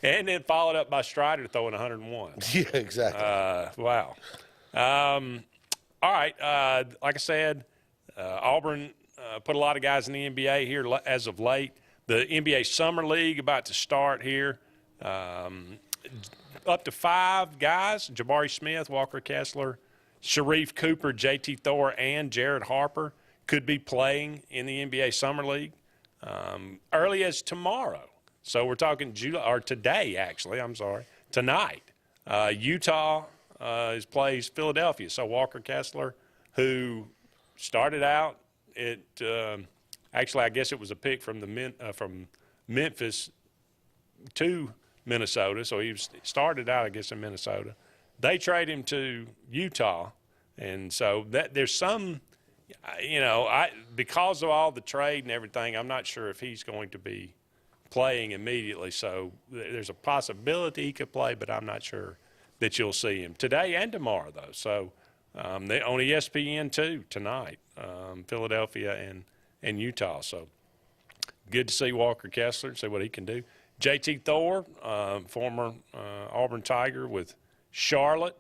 And then followed up by Strider throwing 101. Yeah, exactly. Wow. All right. Like I said, Auburn put a lot of guys in the NBA here as of late. The NBA Summer League about to start here. Up to 5 guys: Jabari Smith, Walker Kessler, Sharif Cooper, JT Thor, and Jared Harper could be playing in the NBA Summer League early as tomorrow. So we're talking today, actually. I'm sorry, tonight. Utah plays Philadelphia. So Walker Kessler, who started out actually I guess it was a pick from from Memphis to Minnesota. So he started out, I guess, in Minnesota. They trade him to Utah, and so there's some, because of all the trade and everything, I'm not sure if he's going to be playing immediately. So there's a possibility he could play, but I'm not sure that you'll see him today and tomorrow, though. So on ESPN2 tonight, Philadelphia and Utah. So good to see Walker Kessler, see what he can do. JT Thor, former Auburn Tiger with Charlotte,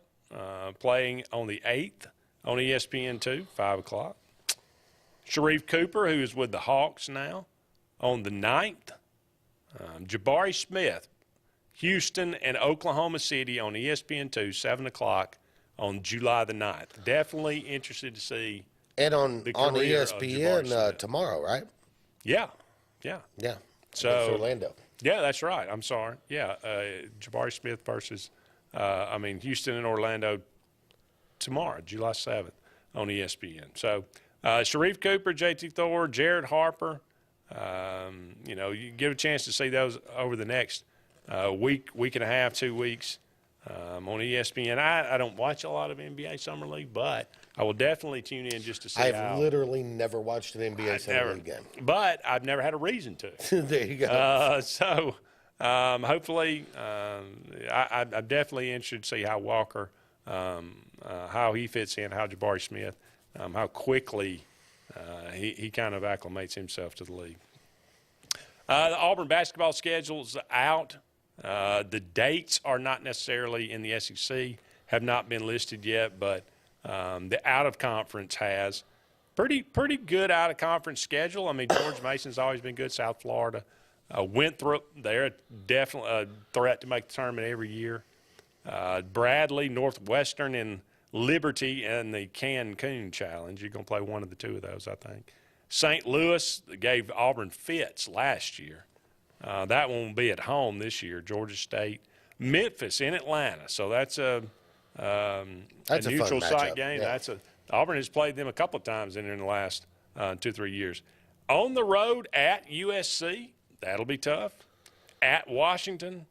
playing on the 8th on ESPN2, 5 o'clock. Sharif Cooper, who is with the Hawks now, on the 9th. Jabari Smith, Houston and Oklahoma City on ESPN2, 7 o'clock on July the 9th. Definitely interested to see. And on ESPN tomorrow, right? Yeah. So it's Orlando. Yeah, that's right. I'm sorry. Yeah, Jabari Smith versus Houston and Orlando tomorrow, July 7th on ESPN. So Sharif Cooper, JT Thor, Jared Harper, you get a chance to see those over the next week and a half, 2 weeks on ESPN. I don't watch a lot of NBA Summer League, but I will definitely tune in just to see I've literally never watched an NBA Summer League game. But I've never had a reason to. There you go. hopefully, I'm definitely interested to see how Walker, how he fits in, how Jabari Smith, how quickly he kind of acclimates himself to the league. The Auburn basketball schedule's out. The dates are not necessarily in the SEC, have not been listed yet, but the out-of-conference has. Pretty good out-of-conference schedule. I mean, George Mason's always been good. South Florida. Winthrop, they're definitely a threat to make the tournament every year. Bradley, Northwestern, and Liberty and the Cancun Challenge. You're going to play one of the two of those, I think. St. Louis gave Auburn fits last year. That won't be at home this year. Georgia State. Memphis in Atlanta. So that's a neutral site game. Yeah. Auburn has played them a couple of times in the last 2-3 years. On the road at USC, that'll be tough. At Washington,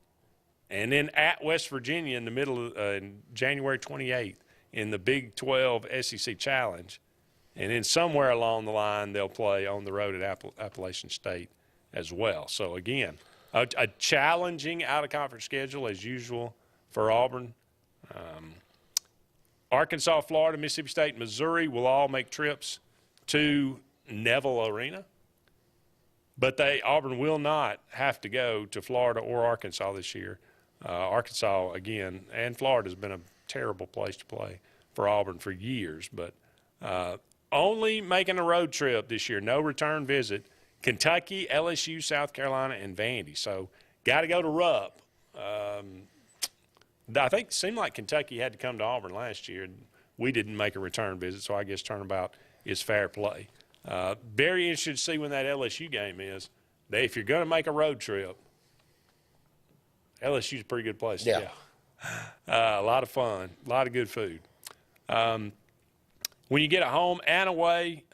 and then at West Virginia in the middle of January 28th in the Big 12 SEC Challenge. And then somewhere along the line, they'll play on the road at Appalachian State as well. So, again, a challenging out-of-conference schedule as usual for Auburn. Arkansas, Florida, Mississippi State, Missouri will all make trips to Neville Arena. But Auburn will not have to go to Florida or Arkansas this year. Arkansas, again, and Florida has been a terrible place to play for Auburn for years. But only making a road trip this year, no return visit. Kentucky, LSU, South Carolina, and Vandy. So got to go to Rupp. I think it seemed like Kentucky had to come to Auburn last year, and we didn't make a return visit, so I guess turnabout is fair play. Very interested to see when that LSU game is. If you're going to make a road trip, LSU's a pretty good place to go. A lot of fun, a lot of good food. When you get at home and away,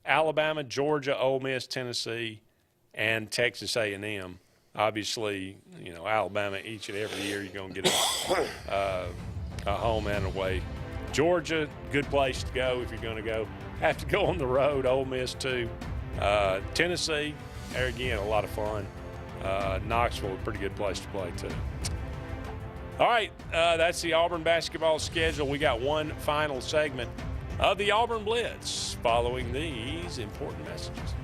Alabama, Georgia, Ole Miss, Tennessee, and Texas A&M. Obviously, Alabama each and every year you're going to get a home and away. Georgia, good place to go if you're going to go. Have to go on the road. Ole Miss too. Tennessee, there again, a lot of fun. Knoxville, a pretty good place to play too. All right, that's the Auburn basketball schedule. We got one final segment of the Auburn Blitz following these important messages.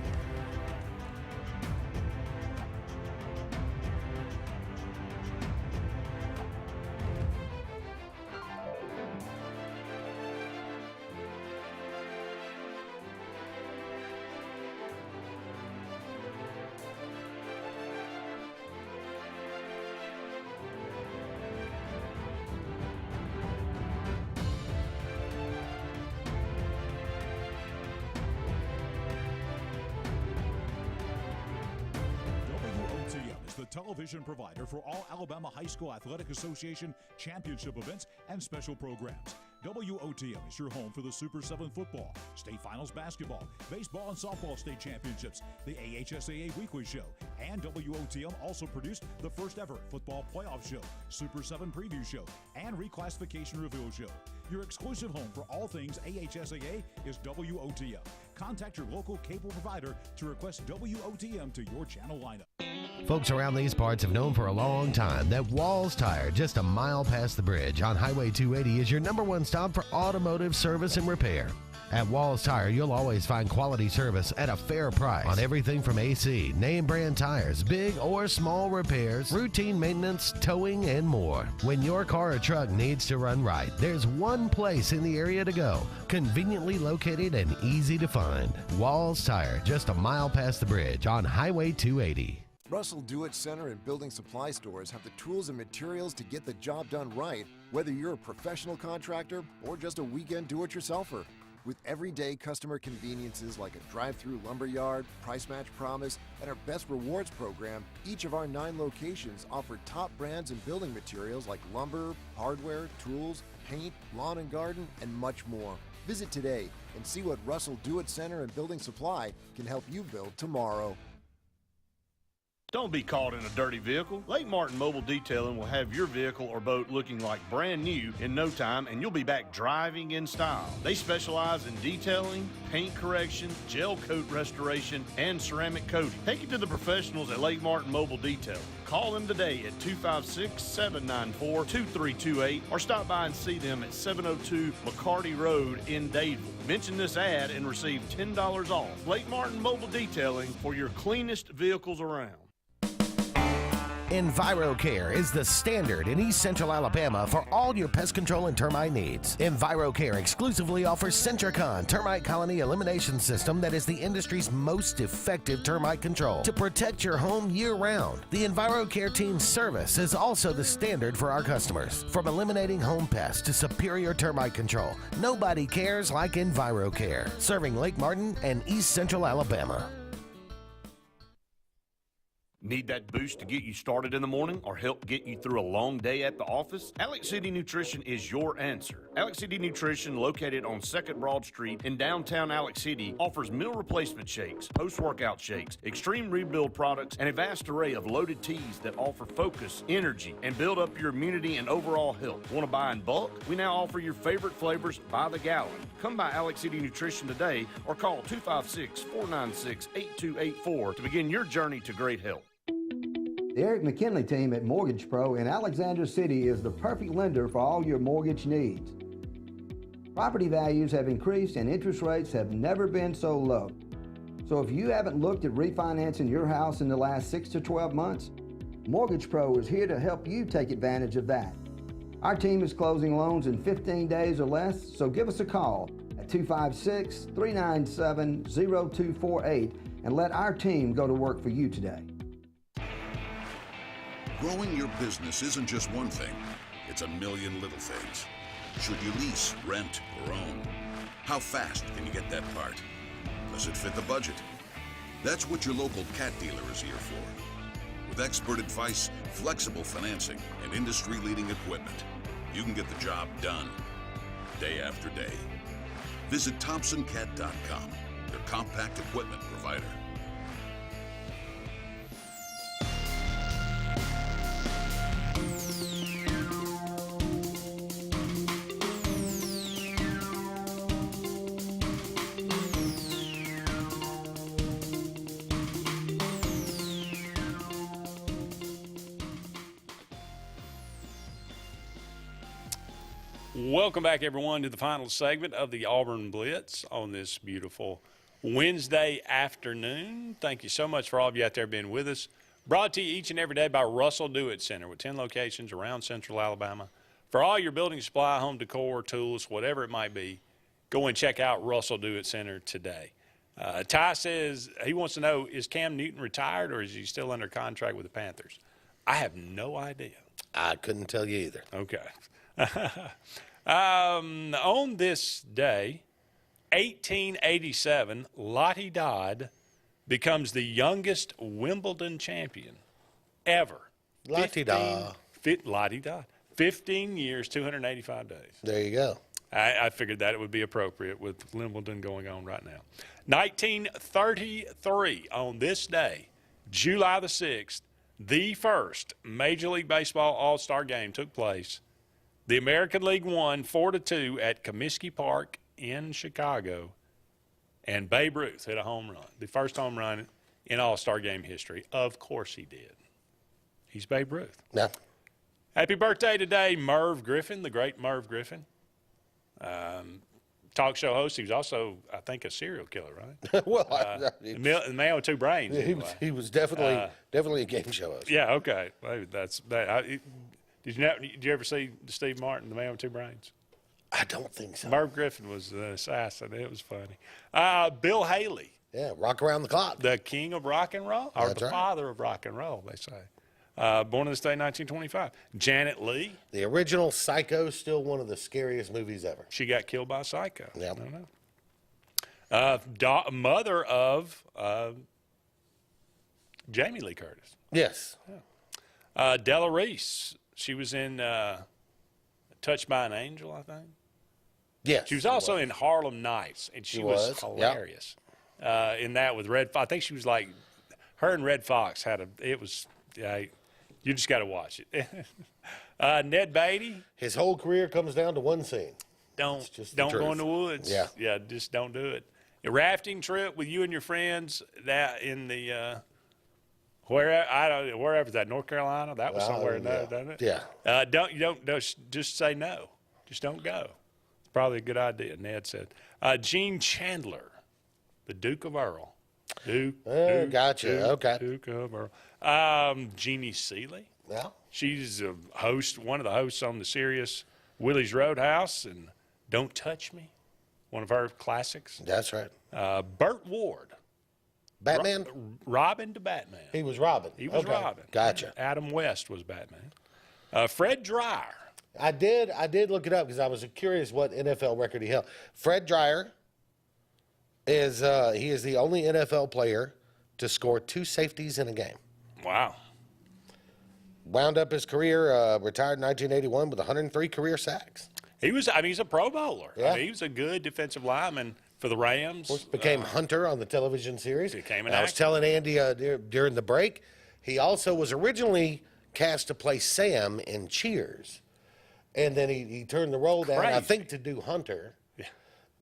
Television provider for all Alabama High School Athletic Association championship events and special programs. WOTM is your home for the Super 7 football, state finals basketball, baseball and softball state championships, the AHSAA weekly show, and WOTM also produced the first ever football playoff show, Super 7 preview show, and reclassification reveal show. Your exclusive home for all things AHSAA is WOTM. Contact your local cable provider to request WOTM to your channel lineup. Folks around these parts have known for a long time that Walls Tire, just a mile past the bridge on Highway 280, is your #1 stop for automotive service and repair. At Walls Tire, you'll always find quality service at a fair price on everything from AC, name brand tires, big or small repairs, routine maintenance, towing, and more. When your car or truck needs to run right, there's one place in the area to go, conveniently located and easy to find. Walls Tire, just a mile past the bridge on Highway 280. Russell Do-It Center and building supply stores have the tools and materials to get the job done right, whether you're a professional contractor or just a weekend do-it-yourselfer. With everyday customer conveniences like a drive-through lumberyard, price match promise, and our Best Rewards program, each of our 9 locations offer top brands and building materials like lumber, hardware, tools, paint, lawn and garden, and much more. Visit today and see what Russell Do-It Center and Building Supply can help you build tomorrow. Don't be caught in a dirty vehicle. Lake Martin Mobile Detailing will have your vehicle or boat looking like brand new in no time, and you'll be back driving in style. They specialize in detailing, paint correction, gel coat restoration, and ceramic coating. Take it to the professionals at Lake Martin Mobile Detailing. Call them today at 256-794-2328 or stop by and see them at 702 McCarty Road in Dadeville. Mention this ad and receive $10 off. Lake Martin Mobile Detailing for your cleanest vehicles around. EnviroCare is the standard in East Central Alabama for all your pest control and termite needs. EnviroCare exclusively offers Centricon termite colony elimination system that is the industry's most effective termite control to protect your home year-round. The EnviroCare team's service is also the standard for our customers. From eliminating home pests to superior termite control, nobody cares like EnviroCare, serving Lake Martin and East Central Alabama. Need that boost to get you started in the morning or help get you through a long day at the office? Alex City Nutrition is your answer. Alex City Nutrition, located on 2nd Broad Street in downtown Alex City, offers meal replacement shakes, post-workout shakes, extreme rebuild products, and a vast array of loaded teas that offer focus, energy, and build up your immunity and overall health. Want to buy in bulk? We now offer your favorite flavors by the gallon. Come by Alex City Nutrition today or call 256-496-8284 to begin your journey to great health. The Eric McKinley team at Mortgage Pro in Alexander City is the perfect lender for all your mortgage needs. Property values have increased and interest rates have never been so low. So if you haven't looked at refinancing your house in the last 6 to 12 months, Mortgage Pro is here to help you take advantage of that. Our team is closing loans in 15 days or less, so give us a call at 256-397-0248 and let our team go to work for you today. Growing your business isn't just one thing, it's a million little things. Should you lease, rent, or own? How fast can you get that part? Does it fit the budget? That's what your local cat dealer is here for. With expert advice, flexible financing, and industry-leading equipment, you can get the job done, day after day. Visit ThompsonCat.com, your compact equipment provider. Welcome back, everyone, to the final segment of the Auburn Blitz on this beautiful Wednesday afternoon. Thank you so much for all of you out there being with us. Brought to you each and every day by Russell Do-It Center with 10 locations around Central Alabama. For all your building supply, home decor, tools, whatever it might be, go and check out Russell Do-It Center today. Ty says he wants to know, is Cam Newton retired or is he still under contract with the Panthers? I have no idea. I couldn't tell you either. Okay. On this day, 1887, Lottie Dodd becomes the youngest Wimbledon champion ever. Lottie Dodd. Lottie Dodd. 15 years, 285 days. There you go. I figured that it would be appropriate with Wimbledon going on right now. 1933, on this day, July the 6th, the first Major League Baseball All-Star game took place. The American League won 4-2 at Comiskey Park in Chicago, and Babe Ruth hit a home run, the first home run in All-Star game history. Of course he did. He's Babe Ruth. Yeah. Happy birthday today, Merv Griffin, the great Merv Griffin. Talk show host. He was also, I think, a serial killer, right? Well, the man with two brains. Yeah, he was definitely a game show host. Yeah, okay. Maybe that's that. Did you ever see Steve Martin, the man with two brains? I don't think so. Merv Griffin was the assassin. It was funny. Bill Haley. Yeah, rock around the clock. The king of rock and roll, or That's the right. father of rock and roll, they say. Born in this day, 1925. Janet Leigh. The original Psycho, still one of the scariest movies ever. She got killed by a psycho. Yeah. I don't know. Mother of Jamie Lee Curtis. Yes. Yeah. Della Reese. She was in Touched by an Angel, I think. Yes. She was also in Harlem Nights, and she was hilarious. In that with Red, I think she was like, Her and Red Fox had it was, you just got to watch it. Ned Beatty. His whole career comes down to one scene. Don't go in the woods. Yeah, just don't do it. A rafting trip with you and your friends that in the wherever that, North Carolina, that was somewhere in there, doesn't it? Yeah. Don't just say no. Just don't go. It's probably a good idea. Ned said. Gene Chandler, the Duke of Earl. Gotcha. Okay. Duke of Earl. Jeannie Seeley. Yeah. She's a host, one of the hosts on the Sirius Willie's Roadhouse and Don't Touch Me, one of her classics. That's right. Burt Ward. Batman? Robin to Batman. He was Robin. He was Robin. Gotcha. Adam West was Batman. Fred Dreyer. I did look it up because I was curious what NFL record he held. Fred Dreyer is he is the only NFL player to score 2 safeties in a game. Wow. Wound up his career, retired in 1981 with 103 career sacks. He's a Pro Bowler. Yeah. He was a good defensive lineman for the Rams. Of course, became Hunter on the television series. Became an I was actor. telling Andy during the break, he also was originally cast to play Sam in Cheers. And then he turned the role down, I think, to do Hunter. Yeah.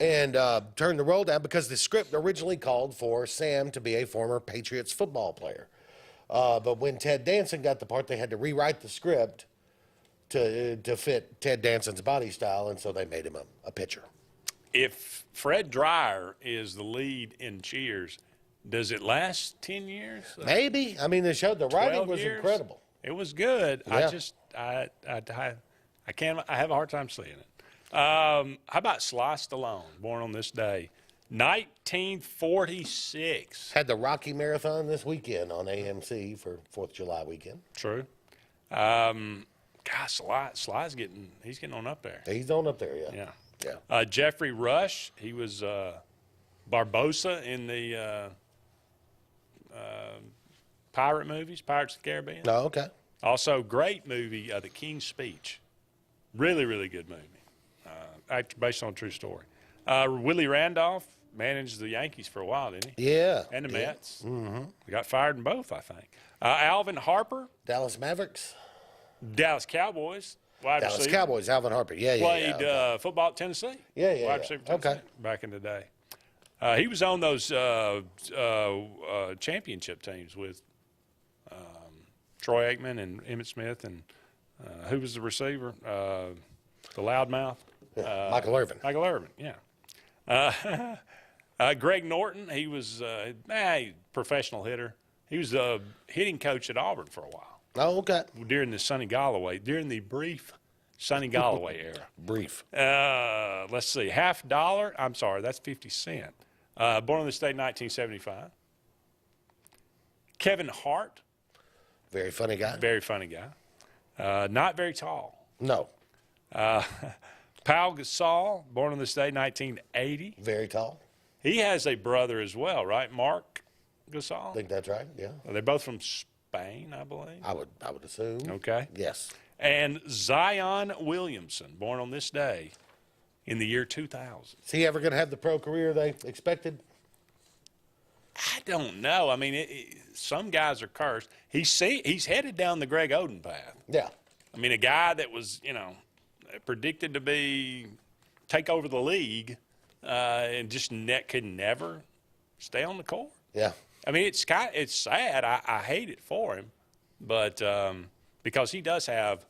And turned the role down because the script originally called for Sam to be a former Patriots football player. But when Ted Danson got the part, they had to rewrite the script to fit Ted Danson's body style, and so they made him a pitcher. If Fred Dreyer is the lead in Cheers, does it last 10 years? Maybe. I mean, the writing was years? incredible. It was good. Yeah. I have a hard time seeing it. How about Sly Stallone, born on this day, 1946? Had the Rocky Marathon this weekend on AMC for 4th of July weekend. True. Sly's getting on up there. He's on up there, yeah. Yeah. Jeffrey Rush, he was Barbossa in the pirate movies, Pirates of the Caribbean. Oh, okay. Also, great movie, The King's Speech. Really, really good movie. Based on a true story. Willie Randolph managed the Yankees for a while, didn't he? Yeah. And the Mets. Mm-hmm. He got fired in both, I think. Alvin Harper. Dallas Mavericks. Dallas Cowboys. Wide Dallas receiver. Cowboys, Alvin Harper. Yeah. Played football at Tennessee. Yeah. Wide receiver Tennessee back in the day. He was on those championship teams with Troy Aikman and Emmitt Smith and who was the receiver? The loudmouth. Michael Irvin. Michael Irvin, yeah. Greg Norton, he was a professional hitter. He was a hitting coach at Auburn for a while. Oh, okay. During the brief Sonny Galloway era. Brief. Let's see, $50. I'm sorry, that's 50 cents. Born in the state in 1975. Kevin Hart. Very funny guy. Very funny guy. Not very tall. No. Pau Gasol, born in the state in 1980. Very tall. He has a brother as well, right? Mark Gasol? I think that's right, yeah. They're both from Spain, I believe. I would assume. Okay. Yes. And Zion Williamson, born on this day in the year 2000. Is he ever going to have the pro career they expected? I don't know. I mean, some guys are cursed. He's headed down the Greg Oden path. Yeah. I mean, a guy that was, predicted to take over the league and just could never stay on the court. Yeah. I mean, it's sad. I hate it for him, but because he does have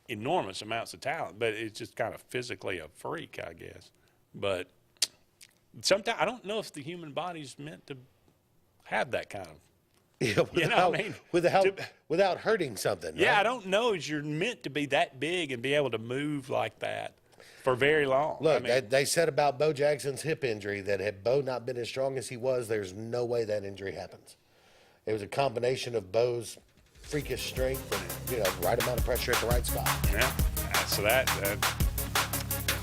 enormous amounts of talent, but it's just kind of physically a freak, I guess. But sometimes I don't know if the human body's meant to have that kind of. Yeah, without hurting something. Yeah, right? I don't know if you're meant to be that big and be able to move like that for very long. Look, they said about Bo Jackson's hip injury that had Bo not been as strong as he was, there's no way that injury happens. It was a combination of Bo's freakish strength and right amount of pressure at the right spot. Yeah, so that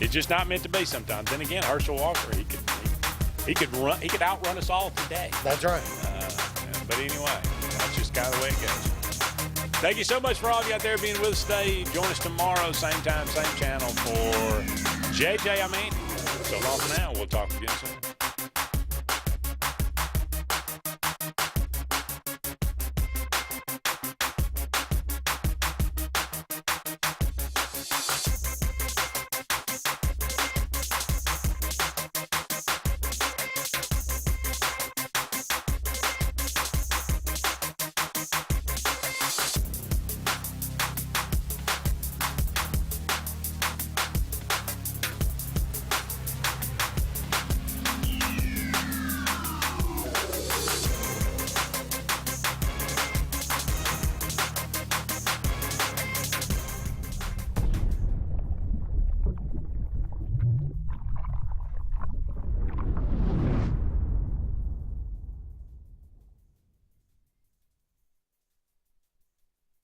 it's just not meant to be sometimes. Then again, Herschel Walker, he could outrun us all today. That's right. But anyway, that's just kind of the way it goes. Thank you so much for all of you out there being with us today. Join us tomorrow, same time, same channel for JJ. So long for now. We'll talk again soon.